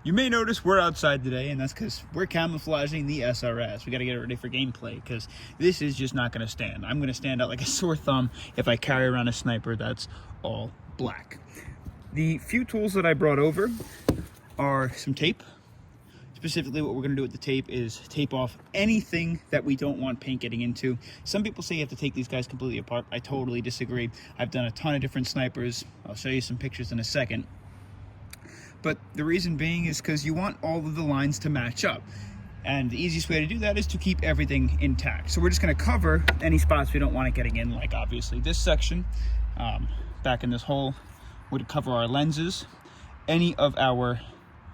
You may notice we're outside today, and that's because we're camouflaging the SRS. We got to get it ready for gameplay because this is just not going to stand. I'm going to stand out like a sore thumb if I carry around a sniper that's all black. The few tools that I brought over are some tape. Specifically, what we're going to do with the tape is tape off anything that we don't want paint getting into. Some people say you have to take these guys completely apart. I totally disagree. I've done a ton of different snipers. I'll show you some pictures in a second. But the reason being is because you want all of the lines to match up. And the easiest way to do that is to keep everything intact. So we're just going to cover any spots we don't want it getting in, like obviously this section. Back in this hole would cover our lenses. Any of our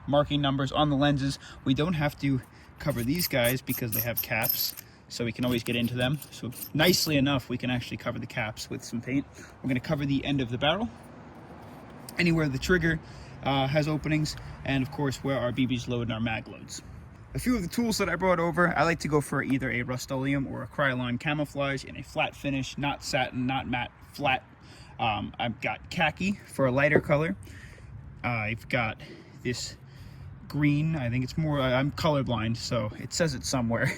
marking numbers on the lenses, we don't have to cover these guys because they have caps, so we can always get into them. So nicely enough, we can actually cover the caps with some paint. We're going to cover the end of the barrel, anywhere the trigger has openings, and of course where our BBs load and our mag loads. A few of the tools that I brought over, I like to go for either a Rust-Oleum or a Krylon camouflage in a flat finish, not satin, not matte, flat. I've got khaki for a lighter color. I've got this green, I think it's more, I'm colorblind, so it says it somewhere,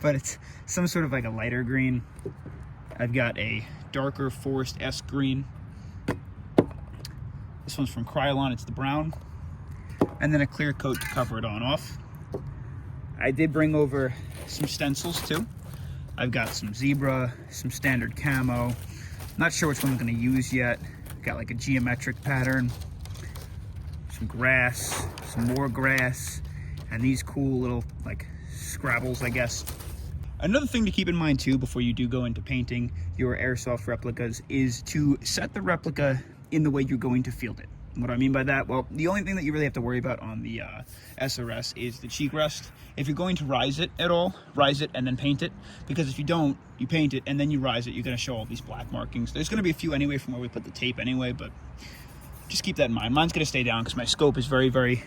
but it's some sort of like a lighter green. I've got a darker Forest S green. This one's from Krylon, it's the brown. And then a clear coat to cover it on off. I did bring over some stencils too. I've got some zebra, some standard camo. Not sure which one I'm gonna use yet. Got like a geometric pattern, some grass, some more grass, and these cool little like scrabbles, I guess. Another thing to keep in mind too before you do go into painting your airsoft replicas is to set the replica in the way you're going to field it. What do I mean by that? Well, the only thing that you really have to worry about on the SRS is the cheek rest. If you're going to rise it at all, rise it and then paint it. Because if you don't, you paint it and then you rise it, you're gonna show all these black markings. There's gonna be a few anyway from where we put the tape anyway, but just keep that in mind. Mine's gonna stay down because my scope is very, very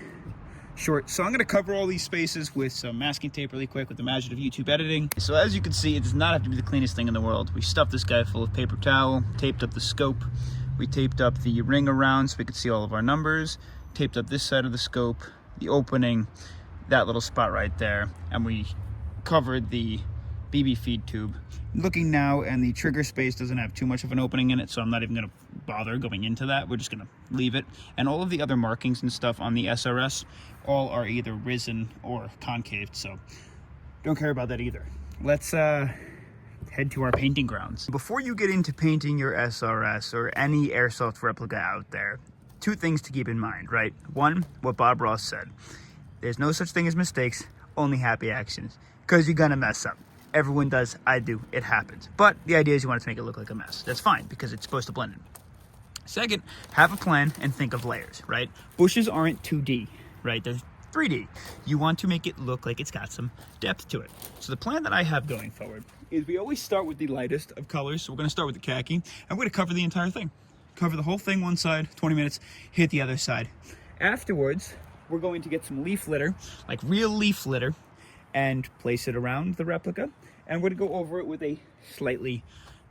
short. So I'm gonna cover all these spaces with some masking tape really quick with the magic of YouTube editing. So as you can see, it does not have to be the cleanest thing in the world. We stuffed this guy full of paper towel, taped up the scope. We taped up the ring around so we could see all of our numbers, taped up this side of the scope, the opening, that little spot right there, and we covered the BB feed tube. Looking now, and the trigger space doesn't have too much of an opening in it, so I'm not even gonna bother going into that. We're just gonna leave it. And all of the other markings and stuff on the SRS, all are either risen or concaved, so don't care about that either. Let's head to our painting grounds. Before you get into painting your SRS or any airsoft replica out there, two things to keep in mind, right? One, what Bob Ross said. There's no such thing as mistakes, only happy actions. Because you're gonna mess up. Everyone does, I do, it happens. But the idea is you want it to make it look like a mess. That's fine, because it's supposed to blend in. Second, have a plan and think of layers, right? Bushes aren't 2D, right? They're 3D. You want to make it look like it's got some depth to it. So the plan that I have going forward is we always start with the lightest of colors. So we're gonna start with the khaki, and we're gonna cover the entire thing. Cover the whole thing one side, 20 minutes, hit the other side. Afterwards, we're going to get some leaf litter, like real leaf litter, and place it around the replica. And we're gonna go over it with a slightly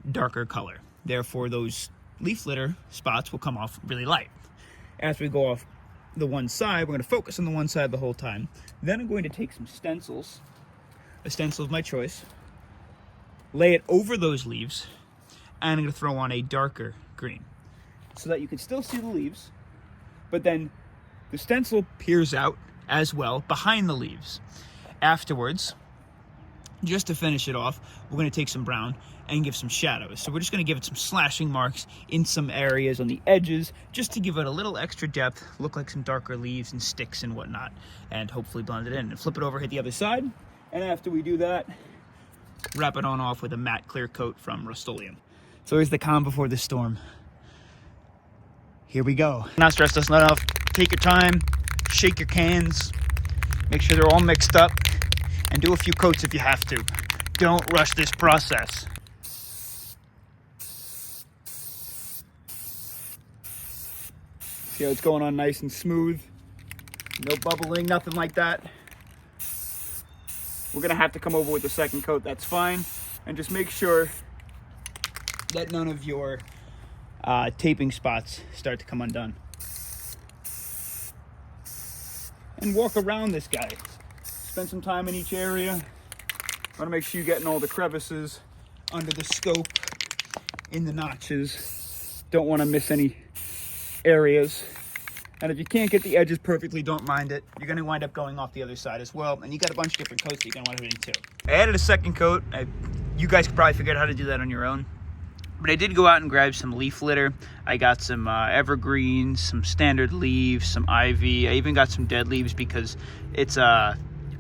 darker color. Therefore, those leaf litter spots will come off really light. As we go off the one side, we're going to focus on the one side the whole time. Then I'm going to take some stencils, a stencil of my choice, lay it over those leaves, and I'm going to throw on a darker green so that you can still see the leaves, but then the stencil peers out as well behind the leaves. Afterwards, just to finish it off, we're going to take some brown and give some shadows. So we're just going to give it some slashing marks in some areas on the edges, just to give it a little extra depth, look like some darker leaves and sticks and whatnot, and hopefully blend it in. And flip it over, hit the other side, and after we do that, wrap it on off with a matte clear coat from Rust-Oleum. So here's the calm before the storm. Here we go. Not stress us enough. Take your time, shake your cans, make sure they're all mixed up, and do a few coats if you have to. Don't rush this process. See how it's going on nice and smooth? No bubbling, nothing like that. We're gonna have to come over with the second coat, that's fine. And just make sure that none of your taping spots start to come undone. and walk around this guy. Spend some time in each area. Want to make sure you're getting all the crevices under the scope, in the notches. Don't want to miss any areas. And if you can't get the edges perfectly, don't mind it. You're going to wind up going off the other side as well. And you got a bunch of different coats that you're going to want to put in too. I added a second coat. You guys could probably figure out how to do that on your own. But I did go out and grab some leaf litter. I got some evergreens, some standard leaves, some ivy. I even got some dead leaves because it's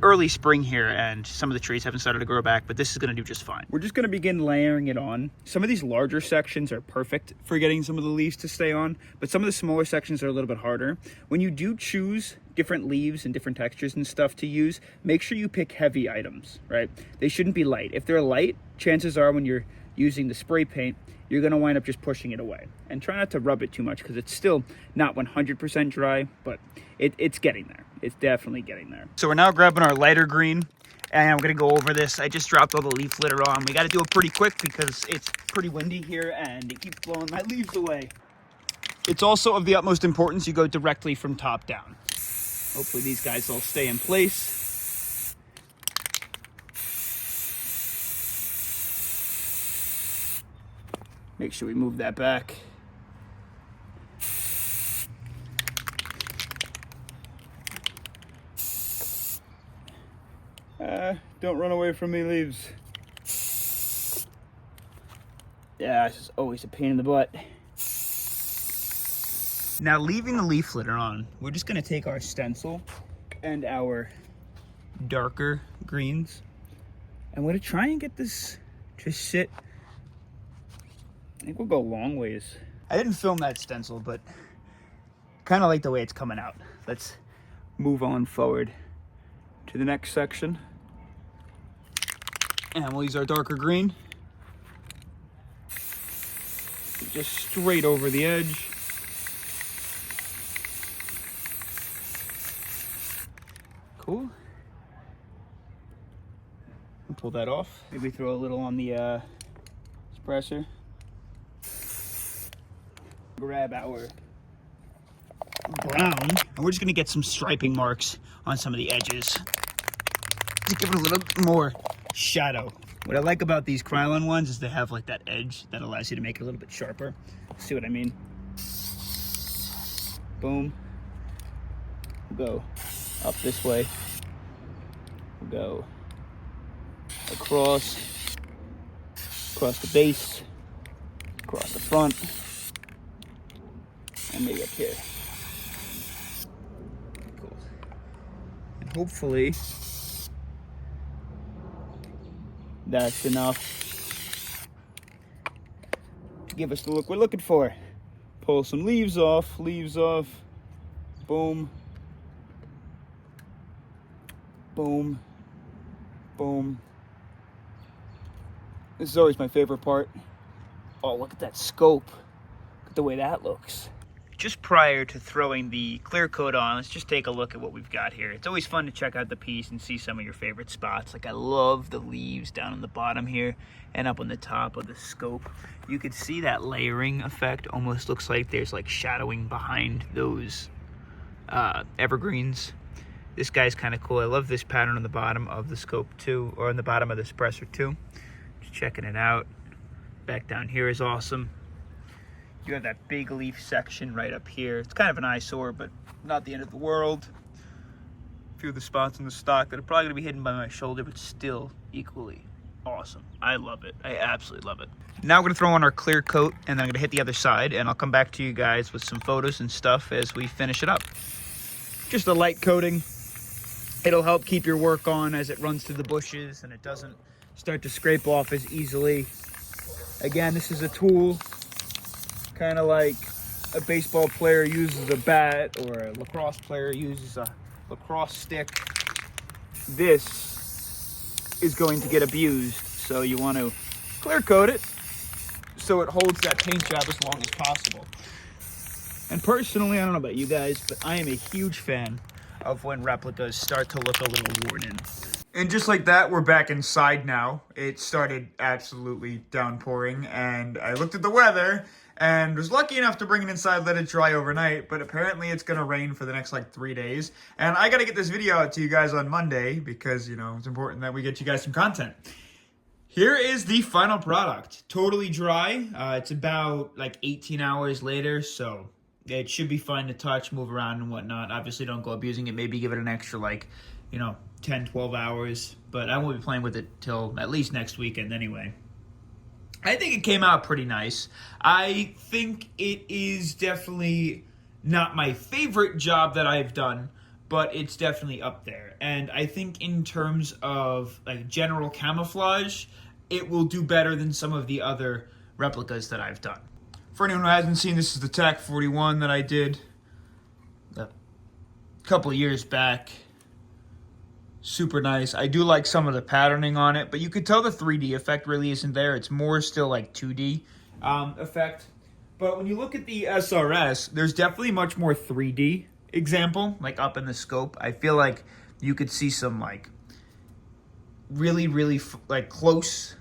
early spring here and some of the trees haven't started to grow back, but this is going to do just fine. We're just going to begin layering it on. Some of these larger sections are perfect for getting some of the leaves to stay on, but some of the smaller sections are a little bit harder. When you do choose different leaves and different textures and stuff to use, make sure you pick heavy items, right? They shouldn't be light. If they're light, chances are when you're using the spray paint, you're going to wind up just pushing it away. And try not to rub it too much because it's still not 100% dry, but it's getting there. It's definitely getting there. So we're now grabbing our lighter green, and I'm going to go over this. I just dropped all the leaf litter on. We got to do it pretty quick because it's pretty windy here, and it keeps blowing my leaves away. It's also of the utmost importance you go directly from top down. Hopefully these guys all stay in place. Make sure we move that back. Don't run away from me, leaves. Yeah, it's just always a pain in the butt. Now, leaving the leaf litter on, we're just gonna take our stencil and our darker greens, and we're gonna try and get this to sit. I think we'll go a long ways. I didn't film that stencil, but kind of like the way it's coming out. Let's move on forward to the next section. And we'll use our darker green. Just straight over the edge. Cool. We'll pull that off. Maybe throw a little on the suppressor. Grab our brown, and we're just gonna get some striping marks on some of the edges to give it a little more shadow. What I like about these Krylon ones is they have like that edge that allows you to make it a little bit sharper. See what I mean? Boom. We'll go up this way. We'll go across the base, across the front, and maybe up here. Cool. And hopefully that's enough to give us the look we're looking for. Pull some leaves off, boom, boom, boom. This is always my favorite part. Oh, look at that scope. Look at the way that looks. Just prior to throwing the clear coat on, let's just take a look at what we've got here. It's always fun to check out the piece and see some of your favorite spots. Like I love the leaves down on the bottom here and up on the top of the scope. You could see that layering effect. Almost looks like there's like shadowing behind those evergreens. This guy's kind of cool. I love this pattern on the bottom of the scope too, or on the bottom of the suppressor too. Just checking it out. Back down here is awesome. You have that big leaf section right up here. It's kind of an eyesore, but not the end of the world. A few of the spots in the stock that are probably gonna be hidden by my shoulder, but still equally awesome. I love it. I absolutely love it. Now we're gonna throw on our clear coat, and then I'm gonna hit the other side, and I'll come back to you guys with some photos and stuff as we finish it up. Just a light coating. It'll help keep your work on as it runs through the bushes, and it doesn't start to scrape off as easily. Again, this is a tool, kind of like a baseball player uses a bat or a lacrosse player uses a lacrosse stick. This is going to get abused, so you want to clear coat it so it holds that paint job as long as possible. And personally, I don't know about you guys, but I am a huge fan of when replicas start to look a little worn in. And just like that, we're back inside now. It started absolutely downpouring, and I looked at the weather, and was lucky enough to bring it inside, let it dry overnight, but apparently it's gonna rain for the next like 3 days. And I gotta get this video out to you guys on Monday because, you know, it's important that we get you guys some content. Here is the final product. Totally dry. It's about like 18 hours later, so it should be fine to touch, move around and whatnot. Obviously don't go abusing it. Maybe give it an extra like, you know, 10, 12 hours. But I won't be playing with it till at least next weekend anyway. I think it came out pretty nice. I think it is definitely not my favorite job that I've done, but it's definitely up there. And I think in terms of like general camouflage, it will do better than some of the other replicas that I've done. For anyone who hasn't seen, this is the TAC 41 that I did a couple of years back. Super nice. I do like some of the patterning on it, but you could tell the 3D effect really isn't there. It's more still like 2D effect. But when you look at the SRS, there's definitely much more 3D example, like up in the scope. I feel like you could see some like really like close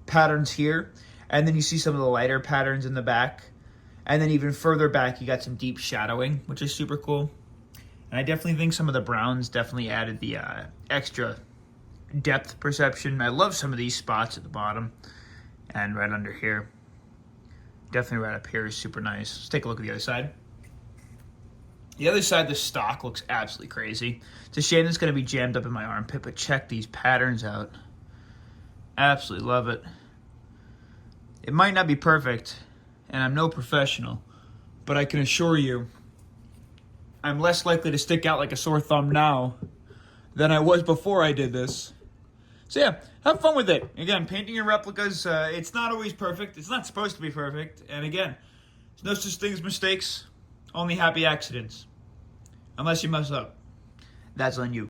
patterns here, and then you see some of the lighter patterns in the back, and then even further back you got some deep shadowing, which is super cool. And I definitely think some of the browns definitely added the extra depth perception. I love some of these spots at the bottom and right under here. Definitely right up here is super nice. Let's take a look at the other side. The other side, the stock looks absolutely crazy. It's a shame it's going to be jammed up in my armpit, but check these patterns out. Absolutely love it. It might not be perfect, and I'm no professional, but I can assure you I'm less likely to stick out like a sore thumb now than I was before I did this. So yeah, have fun with it. Again, painting your replicas, it's not always perfect. It's not supposed to be perfect. And again, there's no such thing as mistakes, only happy accidents. Unless you mess up. That's on you.